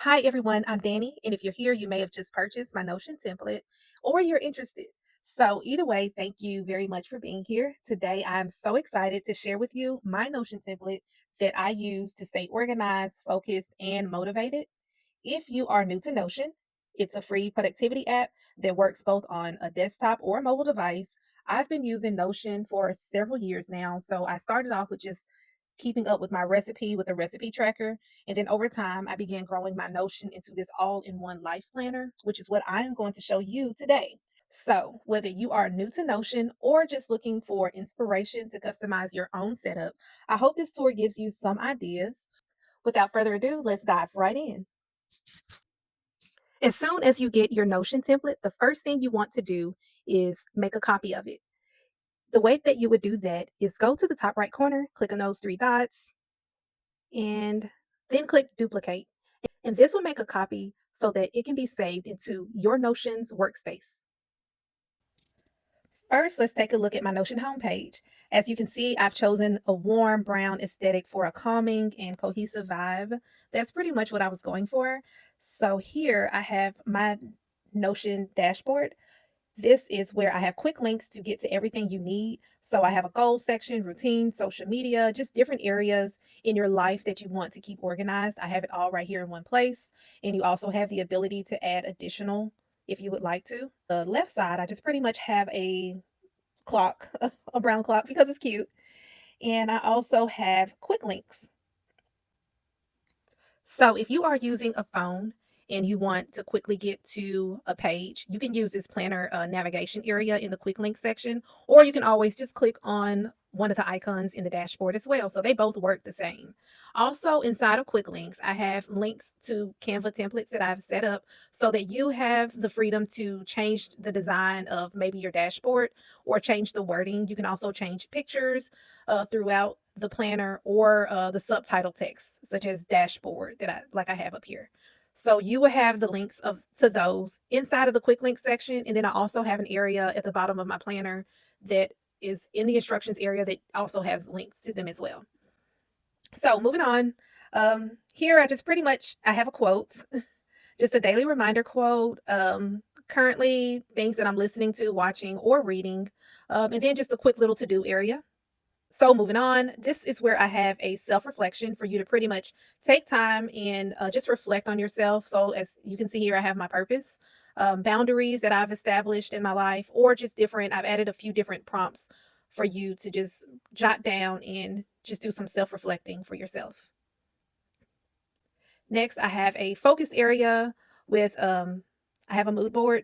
Hi everyone, I'm Danny, and if you're here, you may have just purchased my Notion template or you're interested. So, either way, thank you very much for being here. Today, I'm so excited to share with you my Notion template that I use to stay organized, focused, and motivated. If you are new to Notion, it's a free productivity app that works both on a desktop or a mobile device. I've been using Notion for several years now, so I started off with just keeping up with my recipe with a recipe tracker. And then over time, I began growing my Notion into this all in one life planner, which is what I'm going to show you today. So, whether you are new to Notion or just looking for inspiration to customize your own setup, I hope this tour gives you some ideas. Without further ado, let's dive right in. As soon as you get your Notion template, the first thing you want to do is make a copy of it. The way that you would do that is go to the top right corner, click on those three dots, and then click duplicate. And this will make a copy so that it can be saved into your Notion's workspace. First, let's take a look at my Notion homepage. As you can see, I've chosen a warm brown aesthetic for a calming and cohesive vibe. That's pretty much what I was going for. So here I have my Notion dashboard. This is where I have quick links to get to everything you need. So I have a goals section, routine, social media, just different areas in your life that you want to keep organized. I have it all right here in one place. And you also have the ability to add additional if you would like to. The left side, I just pretty much have a clock, a brown clock because it's cute. And I also have quick links. So if you are using a phone and you want to quickly get to a page, you can use this planner navigation area in the quick link section, or you can always just click on one of the icons in the dashboard as well. So they both work the same. Also, inside of quick links, I have links to Canva templates that I've set up so that you have the freedom to change the design of maybe your dashboard or change the wording. You can also change pictures throughout the planner or the subtitle text, such as dashboard that I have up here. So you will have the links to those inside of the quick link section. And then I also have an area at the bottom of my planner that is in the instructions area that also has links to them as well. So moving on, here I just pretty much, I have a quote, just a daily reminder quote, currently things that I'm listening to, watching, or reading, and then just a quick little to-do area. So moving on, this is where I have a self-reflection for you to pretty much take time and just reflect on yourself. So as you can see here, I have my purpose, boundaries that I've established in my life, or just different. I've added a few different prompts for you to just jot down and just do some self-reflecting for yourself. Next, I have a focus area with, I have a mood board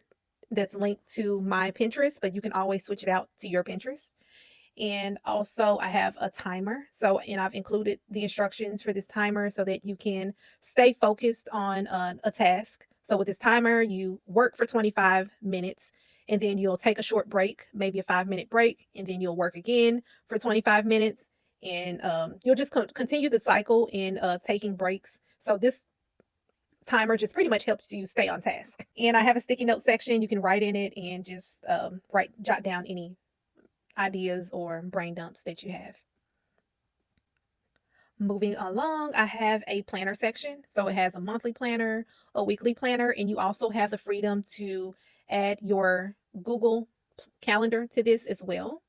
that's linked to my Pinterest, but you can always switch it out to your Pinterest. And also I have a timer. So, and I've included the instructions for this timer so that you can stay focused on a task. So with this timer, you work for 25 minutes and then you'll take a short break, maybe a 5-minute break, and then you'll work again for 25 minutes. And you'll just continue the cycle in taking breaks. So this timer just pretty much helps you stay on task. And I have a sticky note section. You can write in it and just jot down any ideas or brain dumps that you have. Moving along, I have a planner section. So it has a monthly planner, a weekly planner, and you also have the freedom to add your Google Calendar to this as well.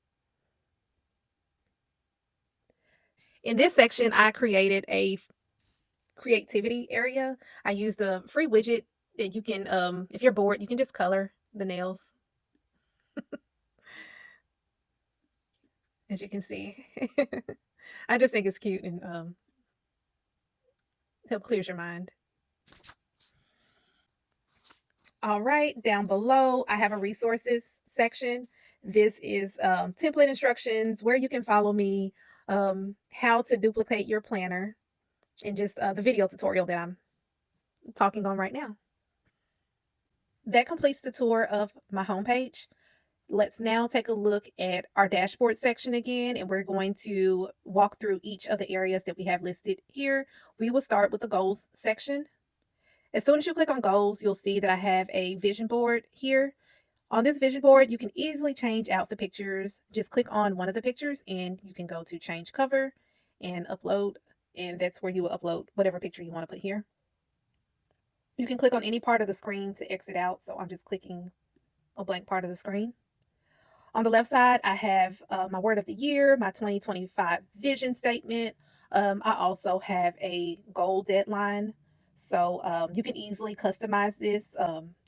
In this section, I created a creativity area. I used a free widget that you can, if you're bored, you can just color the nails, as you can see. I just think it's cute and help clears your mind. All right, down below, I have a resources section. This is template instructions, where you can follow me, how to duplicate your planner, and just the video tutorial that I'm talking on right now. That completes the tour of my homepage. Let's now take a look at our dashboard section again, and we're going to walk through each of the areas that we have listed here. We will start with the goals section. As soon as you click on goals, you'll see that I have a vision board here. On this vision board, you can easily change out the pictures. Just click on one of the pictures and you can go to change cover and upload. And that's where you will upload whatever picture you want to put here. You can click on any part of the screen to exit out. So I'm just clicking a blank part of the screen. On the left side, I have my word of the year, my 2025 vision statement. I also have a goal deadline. So you can easily customize this.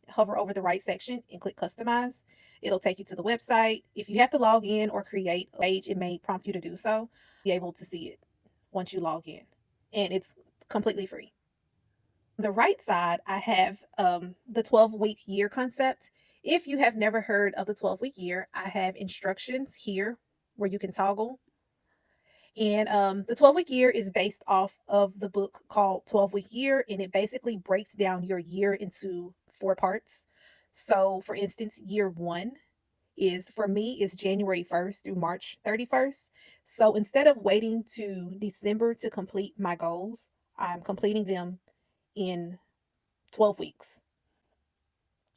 Hover over the right section and click customize. It'll take you to the website. If you have to log in or create a page, it may prompt you to do so. Be able to see it once you log in. And it's completely free. The right side, I have the 12-week year concept. If you have never heard of the 12-week year, I have instructions here where you can toggle. And the 12-week year is based off of the book called 12-Week Year, and it basically breaks down your year into four parts. So, for instance, year one is for me is January 1st through March 31st. So instead of waiting to December to complete my goals, I'm completing them in 12 weeks.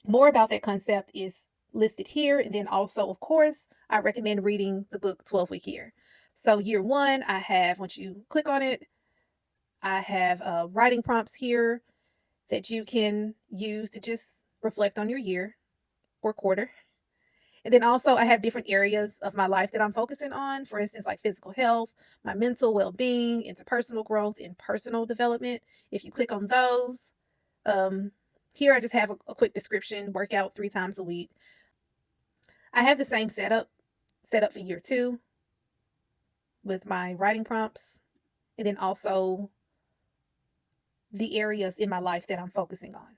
More about that concept is listed here. And then also, of course, I recommend reading the book 12-Week Year. So, year one, I have, once you click on it, I have writing prompts here that you can use to just reflect on your year or quarter. And then also, I have different areas of my life that I'm focusing on. For instance, like physical health, my mental well being, interpersonal growth, and personal development. If you click on those, um, here I just have a quick description workout 3 times a week. I have the same setup for year two with my writing prompts, and then also the areas in my life that I'm focusing on.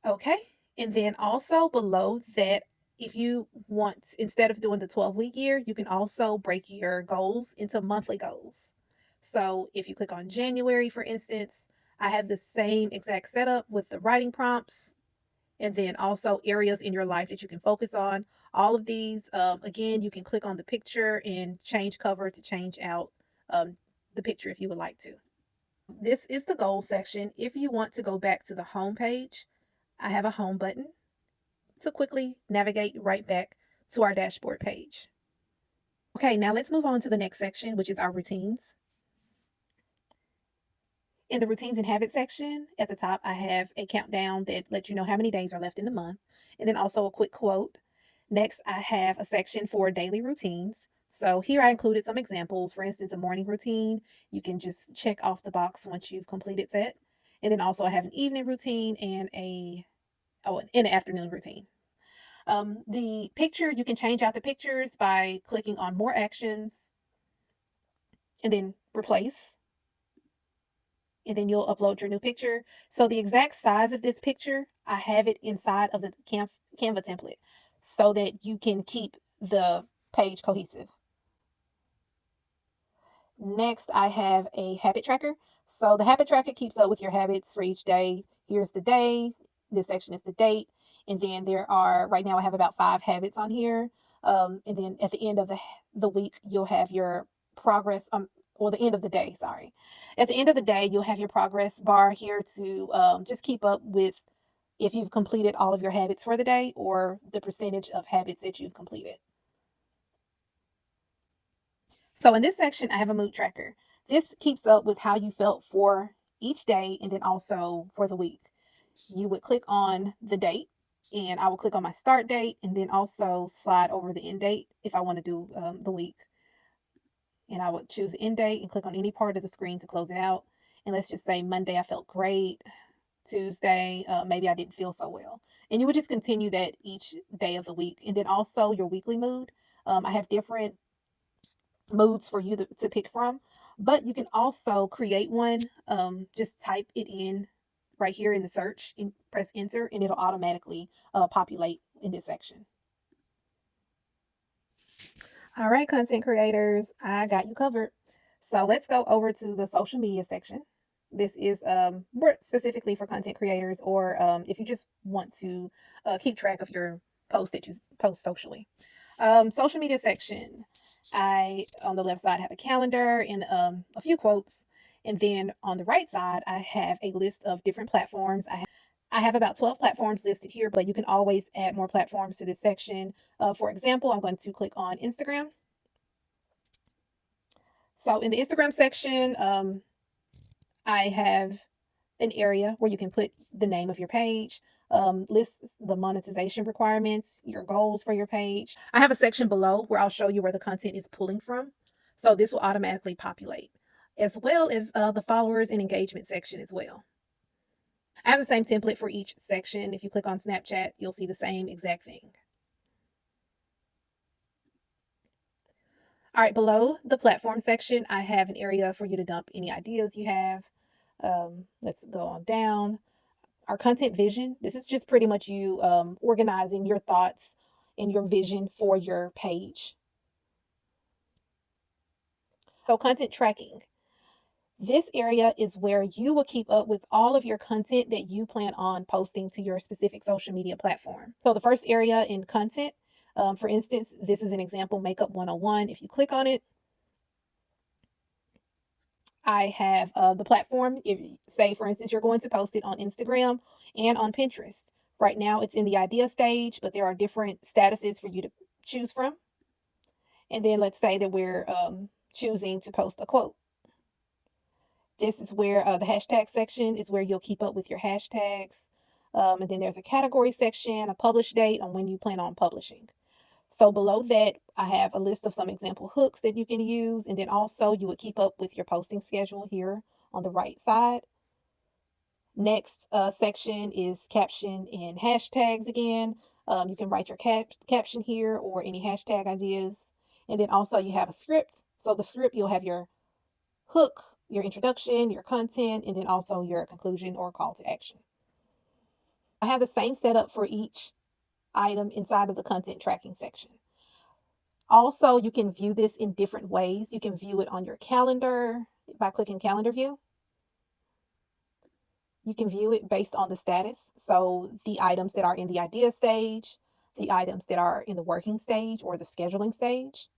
Okay. And then also below that, if you want, instead of doing the 12-week year, you can also break your goals into monthly goals. So if you click on January, for instance, I have the same exact setup with the writing prompts and then also areas in your life that you can focus on. All of these, again, you can click on the picture and change cover to change out the picture if you would like to. This is the goal section. If you want to go back to the home page, I have a home button to quickly navigate right back to our dashboard page. Okay, now let's move on to the next section, which is our routines. In the routines and habits section at the top, I have a countdown that lets you know how many days are left in the month, and then also a quick quote. Next, I have a section for daily routines. So here I included some examples. For instance, a morning routine, you can just check off the box once you've completed that. And then also I have an evening routine and an afternoon routine. The picture, you can change out the pictures by clicking on more actions and then replace, and then you'll upload your new picture. So the exact size of this picture, I have it inside of the Canva template so that you can keep the page cohesive. Next, I have a habit tracker. So the habit tracker keeps up with your habits for each day. Here's the day. This section is the date. And then there are, right now I have about 5 habits on here. And then at the end of the week, you'll have your progress, or the end of the day, sorry. At the end of the day, you'll have your progress bar here to just keep up with if you've completed all of your habits for the day or the percentage of habits that you've completed. So in this section, I have a mood tracker. This keeps up with how you felt for each day and then also for the week. You would click on the date, and I will click on my start date and then also slide over the end date if I want to do the week. And I would choose end date and click on any part of the screen to close it out. And let's just say Monday, I felt great. Tuesday, maybe I didn't feel so well. And you would just continue that each day of the week. And then also your weekly mood. I have different moods for you to pick from, but you can also create one. Just type it in right here in the search and press enter, and it'll automatically populate in this section. All right, content creators, I got you covered. So let's go over to the social media section. This is more specifically for content creators, or if you just want to keep track of your posts that you post socially. Social media section. I on the left side have a calendar and a few quotes, and then on the right side I have a list of different platforms. I have about 12 platforms listed here, but you can always add more platforms to this section. For example, I'm going to click on Instagram. So in the Instagram section, I have an area where you can put the name of your page, list the monetization requirements, your goals for your page. I have a section below where I'll show you where the content is pulling from. So this will automatically populate, as well as the followers and engagement section as well. I have the same template for each section. If you click on Snapchat, you'll see the same exact thing. All right, below the platform section, I have an area for you to dump any ideas you have. Let's go on down. Our content vision. This is just pretty much you organizing your thoughts and your vision for your page. So, content tracking. This area is where you will keep up with all of your content that you plan on posting to your specific social media platform. So, the first area in content, for instance, this is an example Makeup 101. If you click on it, I have the platform. If, say, for instance, you're going to post it on Instagram and on Pinterest. Right now, it's in the idea stage, but there are different statuses for you to choose from. And then let's say that we're choosing to post a quote. This is where the hashtag section is where you'll keep up with your hashtags. And then there's a category section, a publish date on when you plan on publishing. So below that, I have a list of some example hooks that you can use. And then also you would keep up with your posting schedule here on the right side. Next section is caption and hashtags again. You can write your caption here or any hashtag ideas. And then also you have a script. So the script, you'll have your hook, your introduction, your content, and then also your conclusion or call to action. I have the same setup for each item inside of the content tracking section. Also, you can view this in different ways. You can view it on your calendar by clicking calendar view. You can view it based on the status. So the items that are in the idea stage, the items that are in the working stage or the scheduling stage.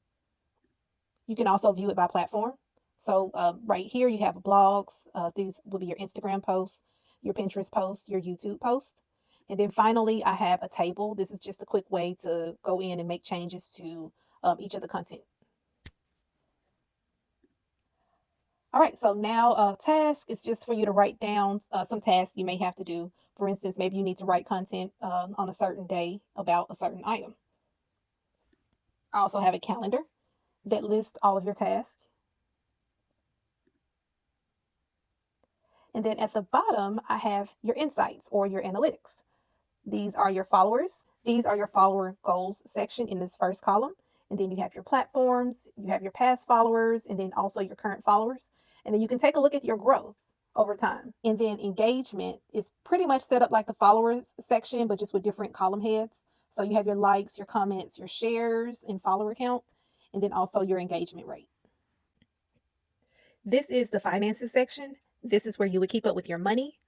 You can also view it by platform. So right here you have blogs. These will be your Instagram posts, your Pinterest posts, your YouTube posts. And then finally, I have a table. This is just a quick way to go in and make changes to each of the content. All right, so now task is just for you to write down some tasks you may have to do. For instance, maybe you need to write content on a certain day about a certain item. I also have a calendar that lists all of your tasks. And then at the bottom, I have your insights or your analytics. These are your followers. These are your follower goals section in this first column. And then you have your platforms, you have your past followers, and then also your current followers. And then you can take a look at your growth over time. And then engagement is pretty much set up like the followers section, but just with different column heads. So you have your likes, your comments, your shares, and follower count, and then also your engagement rate. This is the finances section. This is where you would keep up with your money.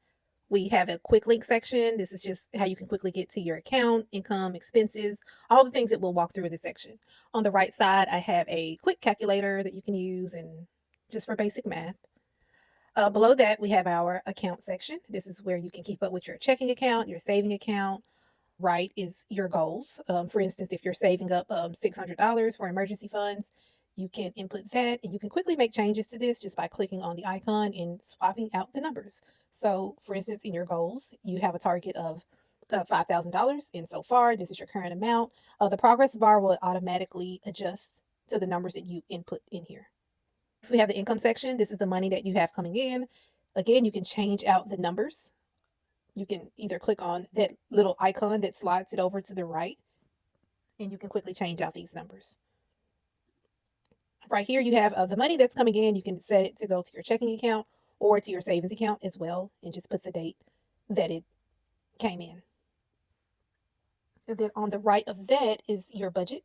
We have a quick link section. This is just how you can quickly get to your account, income, expenses, all the things that we'll walk through in this section. On the right side, I have a quick calculator that you can use and just for basic math. Below that, we have our account section. This is where you can keep up with your checking account, your saving account. Right is your goals. For instance, if you're saving up $600 for emergency funds, you can input that and you can quickly make changes to this just by clicking on the icon and swapping out the numbers. So, for instance, in your goals, you have a target of $5,000, and so far, this is your current amount. The progress bar will automatically adjust to the numbers that you input in here. So, we have the income section. This is the money that you have coming in. Again, you can change out the numbers. You can either click on that little icon that slides it over to the right, and you can quickly change out these numbers. Right here, you have the money that's coming in. You can set it to go to your checking account or to your savings account as well, and just put the date that it came in. And then on the right of that is your budget.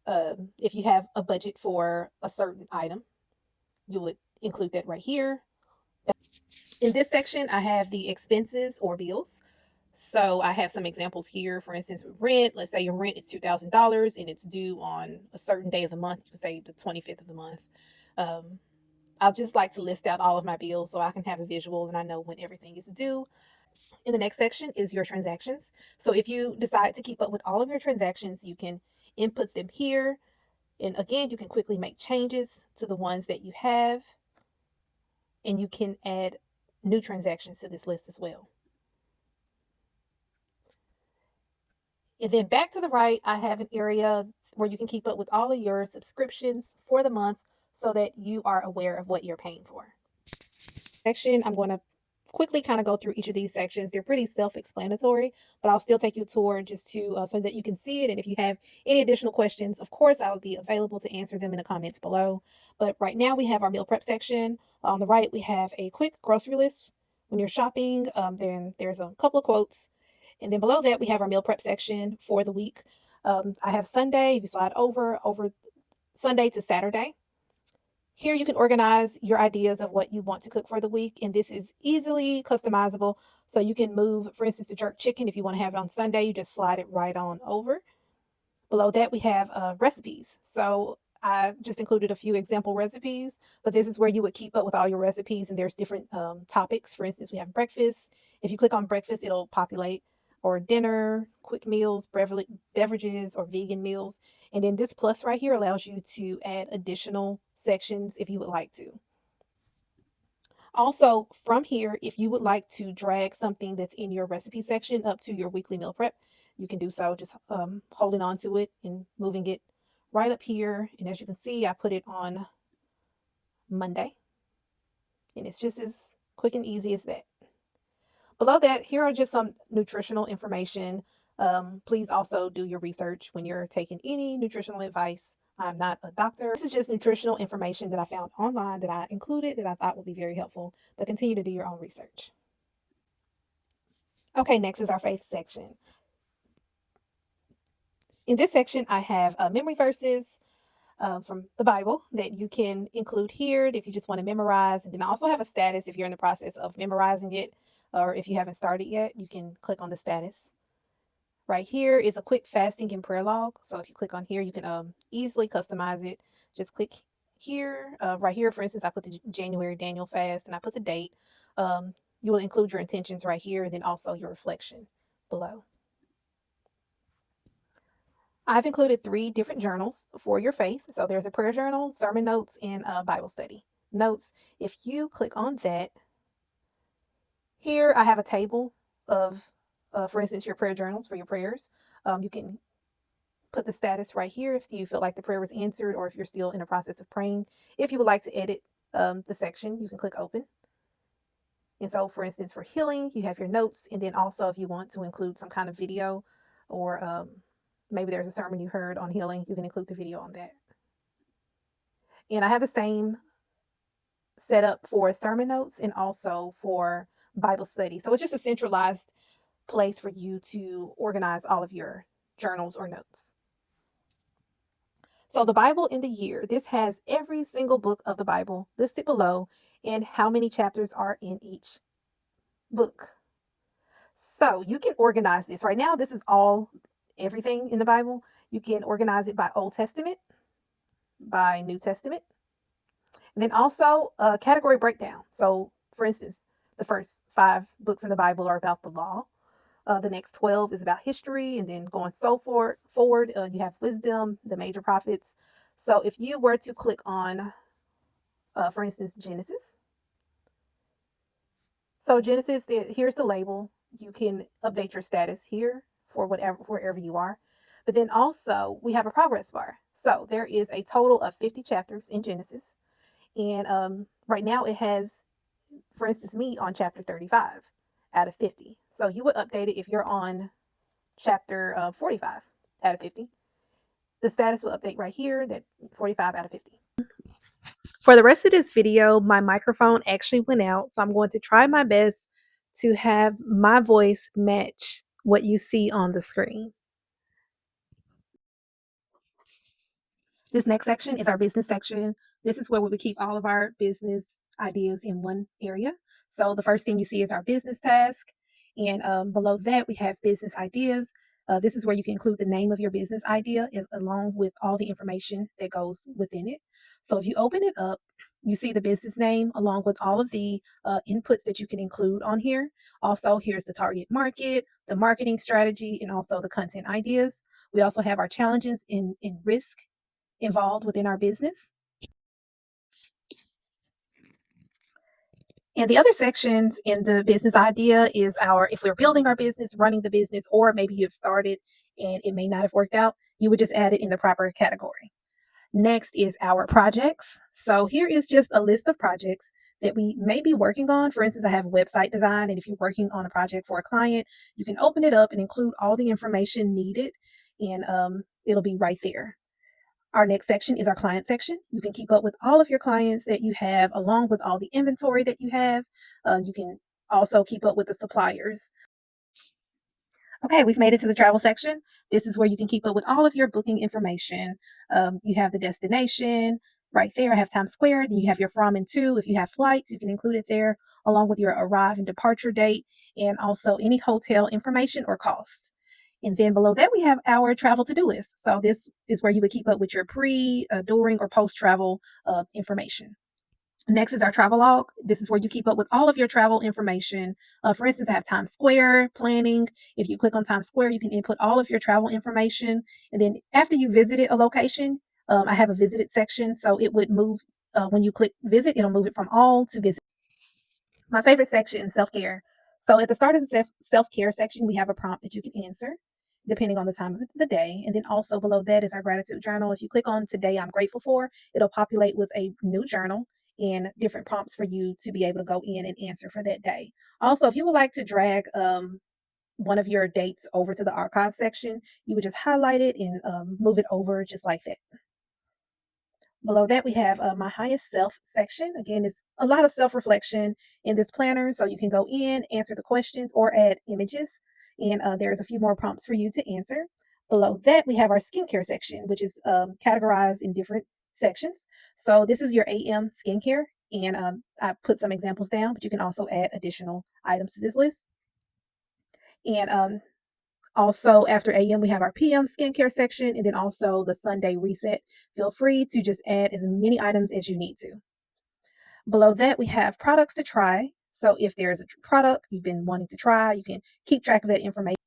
If you have a budget for a certain item, you would include that right here. In this section, I have the expenses or bills. So I have some examples here. For instance, with rent, let's say your rent is $2,000 and it's due on a certain day of the month. You could say the 25th of the month. Um, I'll just like to list out all of my bills so I can have a visual and I know when everything is due. In the next section is your transactions. So if you decide to keep up with all of your transactions, you can input them here. And again, you can quickly make changes to the ones that you have. And you can add new transactions to this list as well. And then back to the right, I have an area where you can keep up with all of your subscriptions for the month so that you are aware of what you're paying for. I'm going to quickly kind of go through each of these sections. They're pretty self-explanatory, but I'll still take you a tour just to so that you can see it. And if you have any additional questions, of course, I would be available to answer them in the comments below. But right now we have our meal prep section. On the right, we have a quick grocery list. When you're shopping, then there's a couple of quotes. And then below that, we have our meal prep section for the week. I have Sunday. If you slide over Sunday to Saturday. Here you can organize your ideas of what you want to cook for the week, and this is easily customizable. So you can move, for instance, the jerk chicken. If you want to have it on Sunday, you just slide it right on over. Below that, we have recipes. So I just included a few example recipes, but this is where you would keep up with all your recipes, and there's different topics. For instance, we have breakfast. If you click on breakfast, it'll populate, or dinner, quick meals, beverages, or vegan meals. And then this plus right here allows you to add additional sections if you would like to. Also, from here, if you would like to drag something that's in your recipe section up to your weekly meal prep, you can do so, just holding on to it and moving it right up here. And as you can see, I put it on Monday, and it's just as quick and easy as that. Below that, here are just some nutritional information. Please also do your research when you're taking any nutritional advice. I'm not a doctor. This is just nutritional information that I found online that I included that I thought would be very helpful, but continue to do your own research. Okay, next is our faith section. In this section, I have memory verses from the Bible that you can include here if you just want to memorize. And then I also have a status if you're in the process of memorizing it, or if you haven't started yet, you can click on the status. Right here is a quick fasting and prayer log. So if you click on here, you can easily customize it. Just click here. Right here, for instance, I put the January Daniel fast and I put the date. You will include your intentions right here and then also your reflection below. I've included 3 different journals for your faith. So there's a prayer journal, sermon notes, and a Bible study notes. If you click on that, here I have a table of, for instance, your prayer journals for your prayers. You can put the status right here if you feel like the prayer was answered or if you're still in the process of praying. If you would like to edit the section, you can click open. And so, for instance, for healing, you have your notes. And then also, if you want to include some kind of video or maybe there's a sermon you heard on healing, you can include the video on that. And I have the same setup for sermon notes and also for Bible study. So it's just a centralized place for you to organize all of your journals or notes. So the Bible in the year, this has every single book of the Bible listed below and how many chapters are in each book. So you can organize this. Right now, this is everything in the Bible. You can organize it by Old Testament, by New Testament, and then also a category breakdown. So for instance, the first 5 books in the Bible are about the law. The next 12 is about history, and then going so forward, you have wisdom, the major prophets. So if you were to click on, for instance, Genesis. So Genesis, here's the label. You can update your status here for wherever you are. But then also we have a progress bar. So there is a total of 50 chapters in Genesis. And right now it has, for instance, me on chapter 35 out of 50. So you would update it if you're on chapter 45 out of 50. The status will update right here that 45 out of 50. For the rest of this video, my microphone actually went out, so I'm going to try my best to have my voice match what you see on the screen. This next section is our business section. This is where we would keep all of our business ideas in one area. So the first thing you see is our business task. And below that, we have business ideas. This is where you can include the name of your business idea along with all the information that goes within it. So if you open it up, you see the business name along with all of the inputs that you can include on here. Also, here's the target market, the marketing strategy, and also the content ideas. We also have our challenges in risk involved within our business. And the other sections in the business idea is our, if we're building our business, running the business, or maybe you've started and it may not have worked out, you would just add it in the proper category. Next is our projects. So here is just a list of projects that we may be working on. For instance, I have website design, and if you're working on a project for a client, you can open it up and include all the information needed, and it'll be right there. Our next section is our client section. You can keep up with all of your clients that you have, along with all the inventory that you have. You can also keep up with the suppliers. Okay, we've made it to the travel section. This is where you can keep up with all of your booking information. You have the destination right there. I have Times Square. Then you have your from and to. If you have flights, you can include it there, along with your arrive and departure date, and also any hotel information or costs. And then below that, we have our travel to do list. So this is where you would keep up with your pre, during, or post travel information. Next is our travel log. This is where you keep up with all of your travel information. For instance, I have Times Square planning. If you click on Times Square, you can input all of your travel information. And then after you visited a location, I have a visited section. So it would move, when you click visit, it'll move it from all to visit. My favorite section, self-care. So at the start of the self-care section, we have a prompt that you can answer depending on the time of the day. And then also below that is our gratitude journal. If you click on today I'm grateful for, it'll populate with a new journal and different prompts for you to be able to go in and answer for that day. Also, if you would like to drag one of your dates over to the archive section, you would just highlight it and move it over just like that. Below that, we have my highest self section. Again, it's a lot of self reflection in this planner. So you can go in, answer the questions, or add images. And there's a few more prompts for you to answer. Below that, we have our skincare section, which is categorized in different sections. So this is your AM skincare. And I put some examples down, but you can also add additional items to this list. And also, after AM, we have our PM skincare section, and then also the Sunday reset. Feel free to just add as many items as you need to. Below that, we have products to try. So if there's a product you've been wanting to try, you can keep track of that information.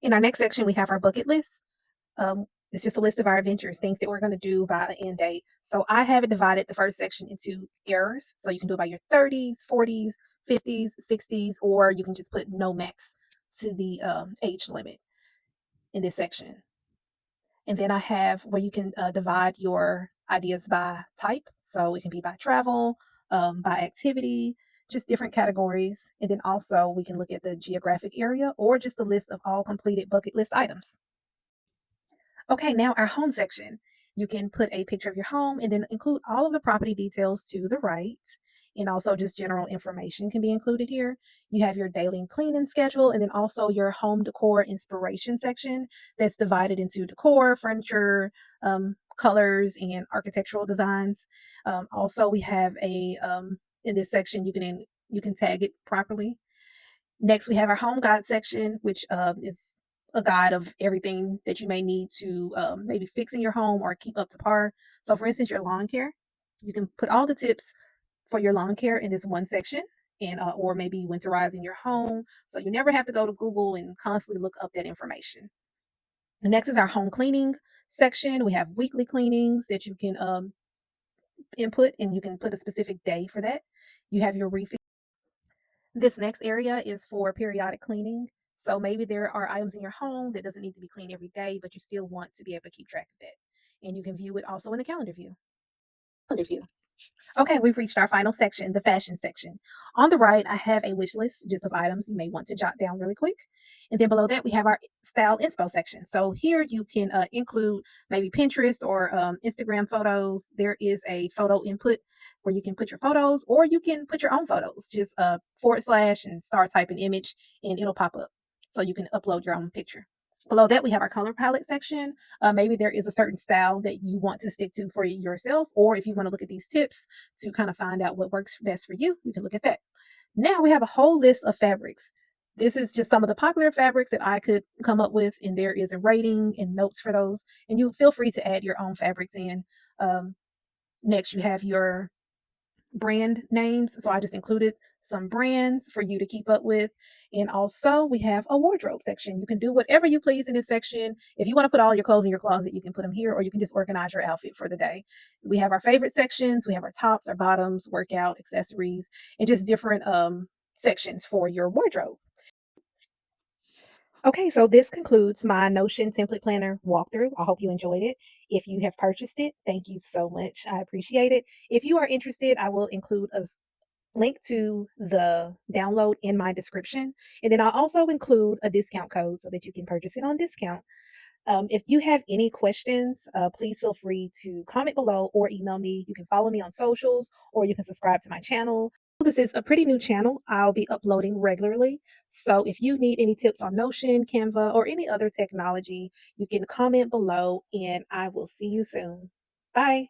In our next section, we have our bucket list. It's just a list of our adventures, things that we're going to do by an end date. So I have it divided the first section into errors. So you can do it by your 30s, 40s, 50s, 60s, or you can just put no max to the age limit in this section. And then I have where you can divide your ideas by type. So it can be by travel, by activity, just different categories. And then also we can look at the geographic area or just a list of all completed bucket list items. Okay, now our home section. You can put a picture of your home and then include all of the property details to the right. And also just general information can be included here. You have your daily cleaning schedule and then also your home decor inspiration section that's divided into decor, furniture, colors, and architectural designs. Also, we have in this section you can tag it properly. Next, we have our home guide section, which is a guide of everything that you may need to maybe fix in your home or keep up to par. So, for instance, your lawn care, you can put all the tips for your lawn care in this one section, and or maybe winterizing your home, so you never have to go to Google and constantly look up that information. The next is our home cleaning section. We have weekly cleanings that you can input, and you can put a specific day for that. You have your refill. This next area is for periodic cleaning. So maybe there are items in your home that doesn't need to be cleaned every day, but you still want to be able to keep track of that. And you can view it also in the calendar view. Okay, we've reached our final section, the fashion section. On the right, I have a wish list just of items you may want to jot down really quick. And then below that, we have our style inspo section. So here you can include maybe Pinterest or Instagram photos. There is a photo input where you can put your photos or you can put your own photos. Just forward slash and start typing image and it'll pop up. So you can upload your own picture. Below that, we have our color palette section. Maybe there is a certain style that you want to stick to for yourself, or if you want to look at these tips to kind of find out what works best for you, you can look at that. Now we have a whole list of fabrics. This is just some of the popular fabrics that I could come up with, and there is a rating and notes for those. And you feel free to add your own fabrics in. Next, you have your brand names. So I just included some brands for you to keep up with. And also, we have a wardrobe section. You can do whatever you please in this section. If you want to put all your clothes in your closet, you can put them here, or you can just organize your outfit for the day. We have our favorite sections. We have our tops, our bottoms, workout, accessories, and just different sections for your wardrobe. Okay, so this concludes my Notion template planner walkthrough. I hope you enjoyed it. If you have purchased it, thank you so much. I appreciate it. If you are interested, I will include a link to the download in my description. And then I'll also include a discount code so that you can purchase it on discount. If you have any questions, please feel free to comment below or email me. You can follow me on socials or you can subscribe to my channel. This is a pretty new channel. I'll be uploading regularly. So if you need any tips on Notion, Canva, or any other technology, you can comment below and I will see you soon. Bye.